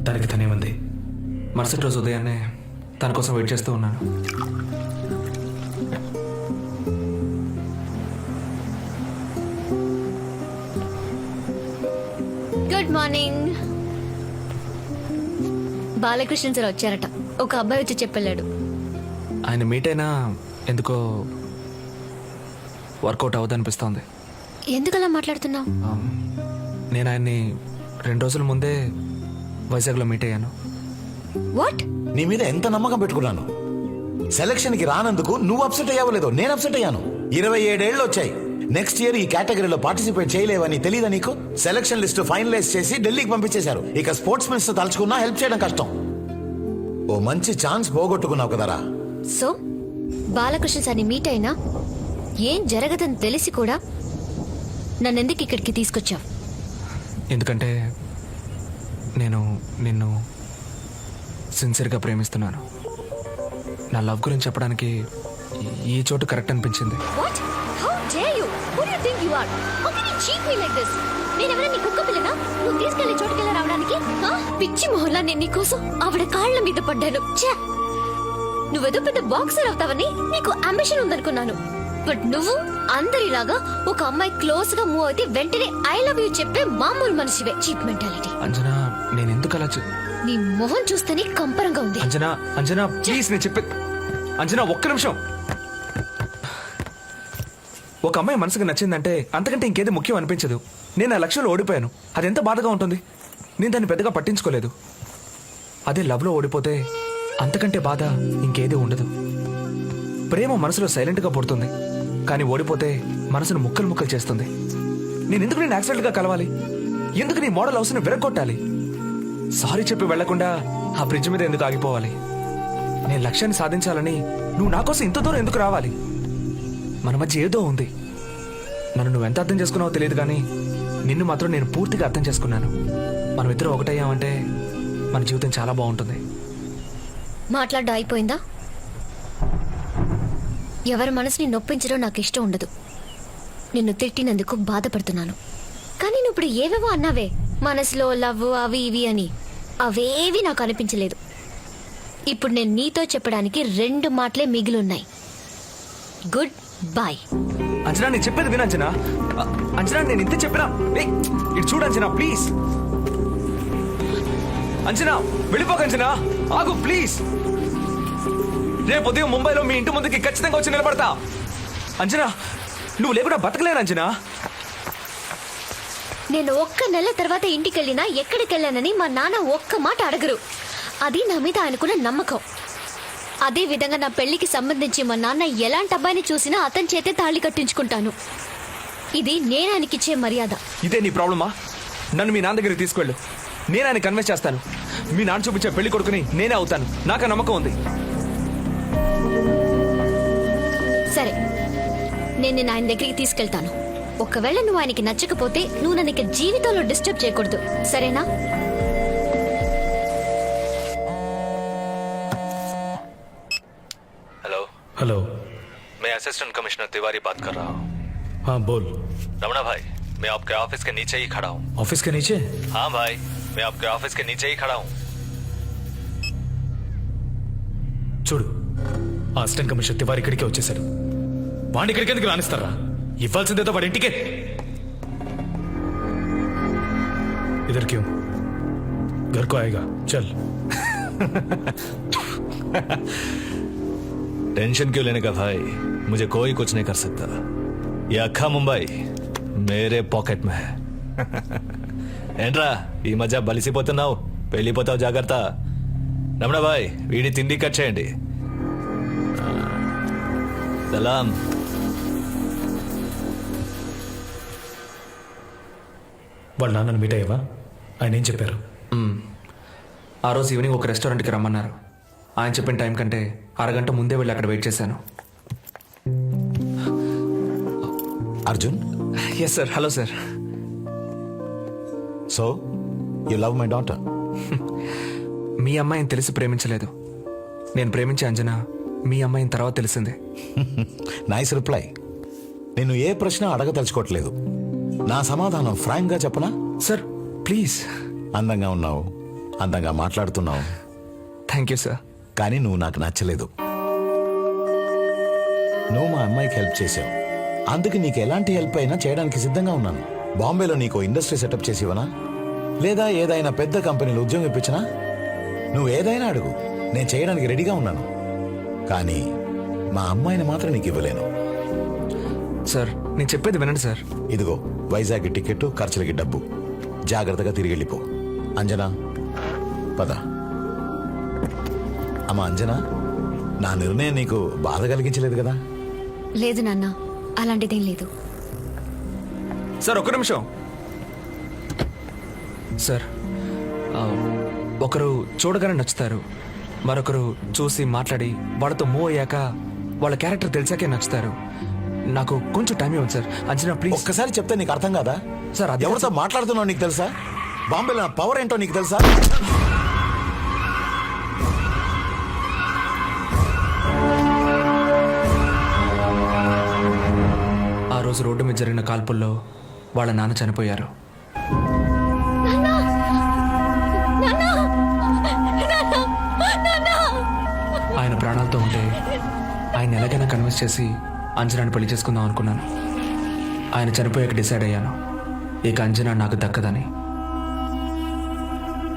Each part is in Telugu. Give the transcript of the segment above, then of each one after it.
దానికి తనేమంది? మరుసటి రోజు ఉదయాన్నే తన కోసం వెయిట్ చేస్తూ ఉన్నాను. Good morning. బాలకృష్ణ సార్ వచ్చారట. ఒక అబ్బాయి వచ్చి చెప్పెళ్ళాడు. ఆయన మీట్ అయినా ఎందుకో వర్కౌట్ అవ్వదనిపిస్తోంది. ఎందుకలా మాట్లాడుతున్నావు? నేను ఆయన్ని 2 రోజుల ముందే వైజాగ్లో మీట్ అయ్యాను. వాట్? నీ మీద ఎంత నమ్మకం పెట్టుకున్నాను. సెలక్షన్ కి రానందుకు నువ్వు అప్సెట్ అయ్యావో లేదో నేను అప్సెట్ అయ్యాను. 27 ఏళ్ళు వచ్చాయి. నెక్స్ట్ ఇయర్ ఈ కేటగిరీలో పార్టిసిపేట్ చేయలేవని తెలీదా నీకు? సెలక్షన్ లిస్ట్ ఫైనలైజ్ చేసి ఢిల్లీకి పంపించేశారు. ఇక స్పోర్ట్స్ మినిస్టర్ తలుచుకున్నా హెల్ప్ చేయడం కష్టం. ఓ మంచి ఛాన్స్ పోగొట్టుకున్నావు కదరా. సో బాలకృష్ణ సార్ని మీట్ అయినా ఏం జరగదని తెలిసి కూడా నన్నెందుకు ఇక్కడికి తీసుకొచ్చావు? ఎందుకంటే నేను నిన్ను సిన్సియర్గా ప్రేమిస్తున్నాను. నా లవ్ గురించి చెప్పడానికి ఈ చోటు కరెక్ట్ అనిపించింది. What? How dare you? Who do you think you are? How can you cheat me like this? నేనెవరైనా నీ కుక్క పిల్లనా? నువ్వు తీసుకెళ్లే చోటుకెళ్ళి రావడానికి? పిచ్చి మొహల్లా నేను నీకోసం ఆవిడ కాళ్ళ మీద పడ్డాను. ఛే! నువ్వేదో పెద్ద బాక్సర్ అవుతావని నీకు అంబిషన్ ఉందనుకున్నాను. బట్ నువ్వు అందరిలాగా ఒక అమ్మాయి క్లోజ్ గా మూవ్ అయితే వెంటనే ఐ లవ్ యూ చెప్పే మామూలు మనిషివే. Cheap mentality. అంజనా, నేను ఎందుకు అలా నీ మొహం చూస్తేనే కంపరంగా ఉంది. అంజనా, అంజనా ప్లీజ్, నేను చెప్పే. అంజనా ఒక్క నిమిషం. ఒక అమ్మాయి మనసుకు నచ్చిందంటే అంతకంటే ఇంకేది ముఖ్యం అనిపించదు. నేను ఆ లక్ష్యంలో ఓడిపోయాను. అది ఎంత బాధగా ఉంటుంది. నేను దాన్ని పెద్దగా పట్టించుకోలేదు. అదే లవ్లో ఓడిపోతే అంతకంటే బాధ ఇంకేది ఉండదు. ప్రేమ మనసులో సైలెంట్గా పుడుతుంది, కానీ ఓడిపోతే మనసును ముక్కలు ముక్కలు చేస్తుంది. నేను యాక్సిడెంట్గా కలవాలి? ఎందుకు నీ మోడల్ హౌస్ని విరగొట్టాలి? సారీ చెప్పి వెళ్లకుండా ఆ బ్రిడ్జ్ మీద ఎందుకు ఆగిపోవాలి? నేను లక్ష్యాన్ని సాధించాలని నువ్వు నా కోసం ఇంత దూరం ఎందుకు రావాలి? మన మధ్య ఏదో ఉంది. నన్ను నువ్వు ఎంత అర్థం చేసుకున్నావో తెలియదు, కానీ నిన్ను మాత్రం నేను పూర్తిగా అర్థం చేసుకున్నాను. మనం ఇద్దరం ఒకటయ్యామంటే మన జీవితం చాలా బాగుంటుంది. మాట్లాడడం అయిపోయిందా? ఎవరి మనసుని నొప్పించడం నాకు ఇష్టం ఉండదు. నిన్ను తిట్టినందుకు బాధపడుతున్నాను. కానీ నువ్వు ఇప్పుడు ఏవేవో అన్నావే, మనసులో లవ్ అవి ఇవి అని. అవేవి నాకు అనిపించలేదు. ఇప్పుడు నేను నీతో చెప్పడానికి 2 మాటలే మిగిలిన్నాయి. Good bye. అంజనా, నేను చెప్పేది విను అంజనా. అంజనా, నేను ఇంత చెప్పినా ఇటు చూడు అంజనా, ప్లీజ్. అంజనా, వెళ్ళిపోక అంజనా, ఆగు ప్లీజ్. రేపు ఉదయం ముంబైలో మీ ఇంటి ముందుకి ఖచ్చితంగా వచ్చి నిలబడతా. అంజనా, నువ్వు లేకుండా బతకలేను అంజనా. నేను 1 నెల తర్వాత ఇంటికి వెళ్ళినా ఎక్కడికి వెళ్ళానని మా నాన్న ఒక్క మాట అడగరు. అది నా మీద ఆయనకున్న నమ్మకం. అదే విధంగా నా పెళ్లికి సంబంధించి మా నాన్న ఎలాంటి అబ్బాయిని చూసినా అతని చేతే తాళి కట్టించుకుంటాను. ఇది నేను ఆయనకిచ్చే మర్యాద. ఇదే నీ ప్రాబ్లమా? నన్ను మీ నాన్న దగ్గరికి తీసుకెళ్ళు. నేను ఆయన కన్విన్స్ చేస్తాను. మీ నాన్న చూపించే పెళ్లి కొడుకుని నేనే అవుతాను. నాకు ఆ నమ్మకం ఉంది. సరే, నేను నిన్ను ఆయన దగ్గరికి తీసుకెళ్తాను. ఒకవేళ నువ్వు ఆయనకి నచ్చకపోతే నువ్వు నన్ను ఇక జీవితంలో డిస్టర్బ్ చేయకూడదు, సరేనా? हेलो हेलो, मैं असिस्टेंट कमिश्नर तिवारी बात कर रहा हूँ. हाँ बोल. रमणा भाई, मैं आपके ऑफिस के नीचे ही खड़ा हूँ. ऑफिस के नीचे? हाँ भाई, मैं आपके ऑफिस के नीचे ही खड़ा हूँ. చూడు, ఆ అసిస్టెంట్ కమిషనర్ తివారి ఇక్కడికే వచ్చేసాడు. వాడిని ఇక్కడికి ఎందుకు రానిస్తారా? ఇవ్వాల్సిందేదో వాడి ఇంటికే. इधर क्यों? घर को आएगा, चल. टेंशन क्यों लेने का भाई, मुझे कोई कुछ नहीं कर सकता. ये अक्खा मुंबई मेरे पॉकेट में है. ఏంట్రా ఈ మధ్య బలిసిపోతున్నావు? పెళ్ళిపోతావు, జాగ్రత్త. రమణ భాయ్, వీడి తిండి కట్ చేయండి. సలాం. వాళ్ళ నాన్నను మీట్ అయ్యావా? ఆయన ఏం చెప్పారు? ఆ రోజు ఈవినింగ్ ఒక రెస్టారెంట్కి రమ్మన్నారు. ఆయన చెప్పిన టైం కంటే అరగంట ముందే వెళ్ళి అక్కడ వెయిట్ చేశాను. Arjun. Yes sir. Hello sir. So you love my daughter? మీ అమ్మాయిని తెలిసి ప్రేమించలేదు. నేను ప్రేమించే అంజనా మీ అమ్మాయిని తర్వాత తెలిసిందే. Nice reply. నేను ఏ ప్రశ్న అడగదలుచుకోవట్లేదు. నా సమాధానం ఫ్రాంక్ గా చెప్పనా? Sir please. అందంగా ఉన్నావు, అందంగా మాట్లాడుతున్నావు, థ్యాంక్ యూ సార్. కానీ నువ్వు నాకు నచ్చలేదు. నువ్వు మా అమ్మాయికి హెల్ప్ చేసావు, అందుకు నీకు ఎలాంటి హెల్ప్ అయినా చేయడానికి సిద్ధంగా ఉన్నాను. బాంబేలో నీకు ఇండస్ట్రీ సెటప్ చేసి ఇవ్వనా, లేదా ఏదైనా పెద్ద కంపెనీలో ఉద్యోగం ఇప్పించనా? నువ్వు ఏదైనా అడుగు, నేను చేయడానికి రెడీగా ఉన్నాను. కానీ మా అమ్మాయిని మాత్రం నీకు ఇవ్వలేను. సార్ నేను చెప్పేది వినండి సార్. ఇదిగో వైజాగ్ టికెట్, ఖర్చులకి డబ్బు, జాగ్రత్తగా తిరిగి వెళ్ళిపో. అంజనా పద. అమ్మా అంజనా, నా నిర్ణయం నీకు బాధ కలిగించలేదు కదా? లేదు నాన్న, అలాంటిదేం లేదు. సార్ ఒక్క నిమిషం. సార్ ఒకరు చూడగానే నచ్చుతారు, మరొకరు చూసి మాట్లాడి వాళ్ళతో మూవ్ అయ్యాక వాళ్ళ క్యారెక్టర్ తెలిసాకే నచ్చుతారు. నాకు కొంచెం టైం ఇవ్వండి సార్. అంజనా ప్లీజ్. ఒక్కసారి చెప్తే నీకు అర్థం కాదా? సార్ అది ఎవరితో మాట్లాడుతున్నావు నీకు తెలుసా? బాంబేలో నా పవర్ ఏంటో నీకు తెలుసా? ఆ రోజు రోడ్డు మీద జరిగిన కాల్పుల్లో వాళ్ళ నాన్న చనిపోయారు. ఆయన ప్రాణాలతో ఉంటే ఆయన ఎలాగైనా కన్విన్స్ చేసి అంజనాని పెళ్లి చేసుకుందాం అనుకున్నాను. ఆయన చనిపోయాక డిసైడ్ అయ్యాను, ఇక అంజనా నాకు దక్కదని.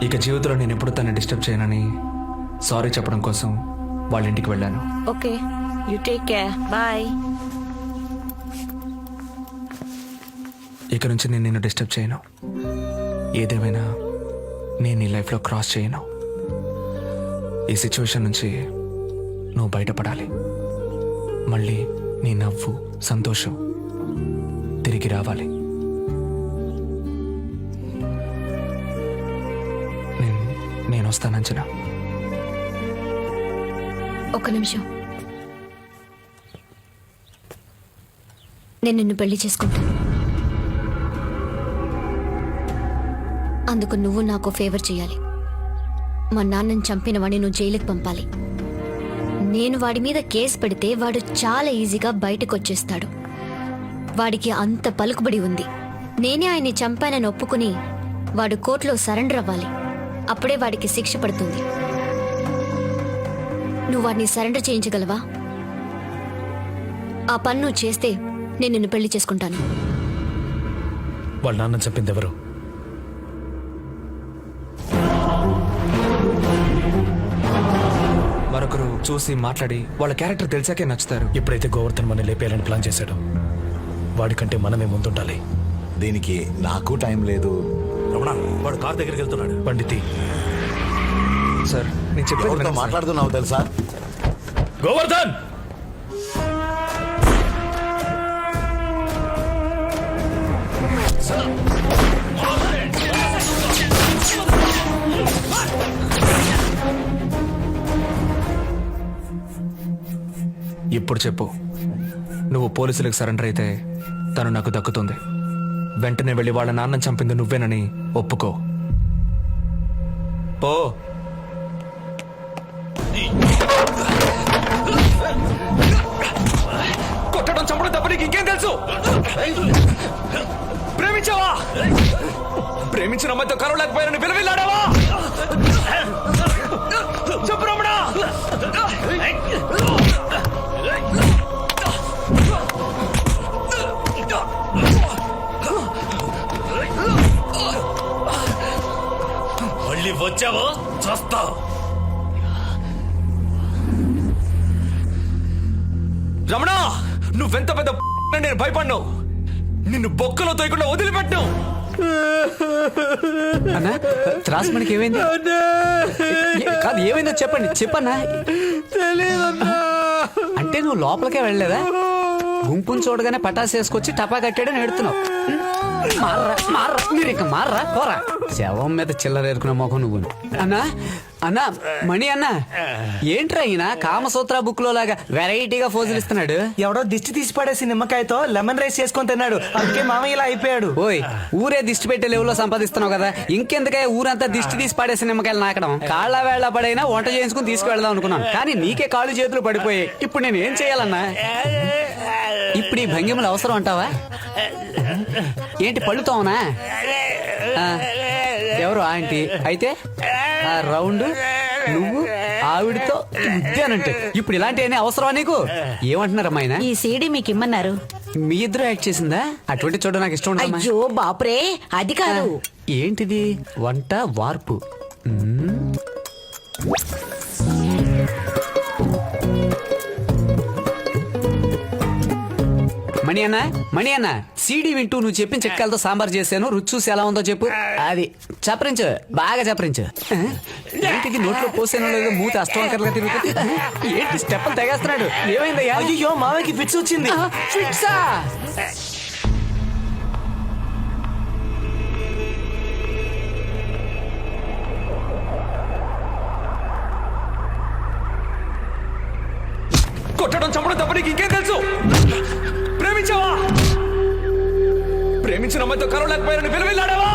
ఇక జీవితంలో నేను ఎప్పుడు తనని డిస్టర్బ్ చేయనని సారీ చెప్పడం కోసం వాళ్ళ ఇంటికి వెళ్ళాను. Okay, you take care, bye. ఇక నుంచి నేను నిన్ను డిస్టర్బ్ చేయను, ఏదేమైనా నేను నీ లైఫ్లో క్రాస్ చేయను. ఈ సిచ్యువేషన్ నుంచి నువ్వు బయటపడాలి, మళ్ళీ నీ నవ్వు సంతోషం తిరిగి రావాలి. నేను వస్తాను అంజనా. ఒక్క నిమిషం, నేను నిన్ను పెళ్లి చేసుకుంటాను. అందుకు నువ్వు నాకు ఫేవర్ చేయాలి. మా నాన్నని చంపిన వాడిని నువ్వు జైలుకి పంపాలి. నేను వాడి మీద కేసు పెడితే వాడు చాలా ఈజీగా బయటకు వచ్చేస్తాడు. వాడికి అంత పలుకుబడి ఉంది. నేనే ఆయన్ని చంపానని ఒప్పుకుని వాడు కోర్టులో సరెండర్ అవ్వాలి. అప్పుడే వాడికి శిక్ష పడుతుంది. నువ్వు వాడిని సరెండర్ చేయించగలవా? ఆ పని నువ్వు చేస్తే నేను నిన్ను పెళ్లి చేసుకుంటాను. వాళ్ళ నాన్న చెప్పింది ఎవరు? మరొకరు చూసి మాట్లాడి వాళ్ళ క్యారెక్టర్ తెలిసాకే నచ్చుతారు. ఎప్పుడైతే గోవర్ధన్ మన లేపేయాలని ప్లాన్ చేశాడో వాడికంటే మనమే ముందుండాలి. దీనికి నాకు టైం లేదు. రమణ, వాడు కార్ దగ్గరికి వెళ్తున్నాడు. పండితి, సార్ నేను చెప్పేది ఎవరితో వినండి సార్. మాట్లాడుతున్నావు తెలుసా? గోవర్ధన్! ఇప్పుడు చెప్పు, నువ్వు పోలీసులకు సరెండర్ అయితే తను నాకు దక్కుతుంది. వెంటనే వెళ్ళి వాళ్ళ నాన్నని చంపింది నువ్వేనని ఒప్పుకో. పో. కొట్టడం చంపడం తప్ప నీకు ఇంకేం తెలుసు? ప్రేమించావా? ప్రేమించిన అమ్మాయితో కలవలేకపోయానని పిలవిల్లాడావా? చెప్పు రమణ. మళ్ళీ వచ్చావో చస్తావు. రమణ, నువ్వెంత పెద్ద నేను భయపడ్ను. నిన్ను బొక్కలో తోయకుండా వదిలిపెట్టు. అన్నా త్రాస్ మనకి ఏమైంది? కాదు ఏమైందో చెప్పన్నా. అంటే నువ్వు లోపలికే వెళ్ళలేదా? గుంపుని చూడగానే పటాసు వేసుకొచ్చి టపా కట్టాడని ఎడుతున్నావు. మార్రా మీరు ఇంకా మార్రా పోరా. శవం మీద చిల్లర ఏరుకున్న మొఖం నువ్వు. అన్నా మణి అన్నా, ఏంట్రా ఈయన కామసూత్ర బుక్ లో లాగా వెరైటీగా ఫోజులు ఇస్తున్నాడు? ఎవడో దిష్టి తీసి పడేసి నిమ్మకాయతో లెమన్ రైస్ చేసుకొని తిన్నాడు, అందుకే మామయ్య ఇలా అయిపోయాడు. ఓయ్, ఊరే దిష్టి పెట్టే లెవెల్లో సంపాదిస్తున్నావు కదా, ఇంకెందుకే ఊరంతా దిష్టి తీసి పడేసి నిమ్మకాయలు నాకడం? కాళ్ళ వేళ్ల పడైనా వంట చేయించుకుని తీసుకువెళ్దాం అనుకున్నాను, కానీ నీకే కాళ్ళు చేతులు పడిపోయాయి. ఇప్పుడు నేను ఏం చేయాలన్నా? ఇప్పుడు ఈ భంగిమలు అవసరం అంటావా? ఏంటి పళ్ళుతోనా? ఎవరు ఆంటీ అయితే ఆ రౌండ్ నువ్వు ఆవిడతో ఉద్యానంటే ఇప్పుడు ఇలాంటివన్నీ అవసరమా నీకు ఏమంటున్నారమ్మా ఆయన ఈ సీడీ మీకు ఇమ్మన్నారు. మీ ఇద్దరు యాక్ట్ చేసిందా అటువంటి చూడ నాకు ఇష్టం ఉండదమ్మా. అయ్యో బాపురే, అది కాదు. ఏంటిది వంట వార్పు మణి అన్న సీడీ వింటూ నువ్వు చెప్పిన చిట్కాలతో సాంబార్ చేశాను, రుచి చూసి ఎలా ఉందో చెప్పు. అది చప్పరించు, బాగా చప్పరించు. ఏంటిది నోట్లో పోసానో లేదో మూత అష్టవంకరగా తిరుగుతుంది. ఏంటి స్టెప్పులు తెగేస్తున్నాడు, ఏమైందయ్యా? అయ్యో మామయ్యకి ఫిట్స్ వచ్చింది. ఫిక్సా? కొట్టడం చంపడం తప్ప నీకు ఇంకేం తెలుసు? ప్రేమించావా? ప్రేమించిన అమ్మాయితో కలవలేకపోయారని పిలవిల్లాడావా?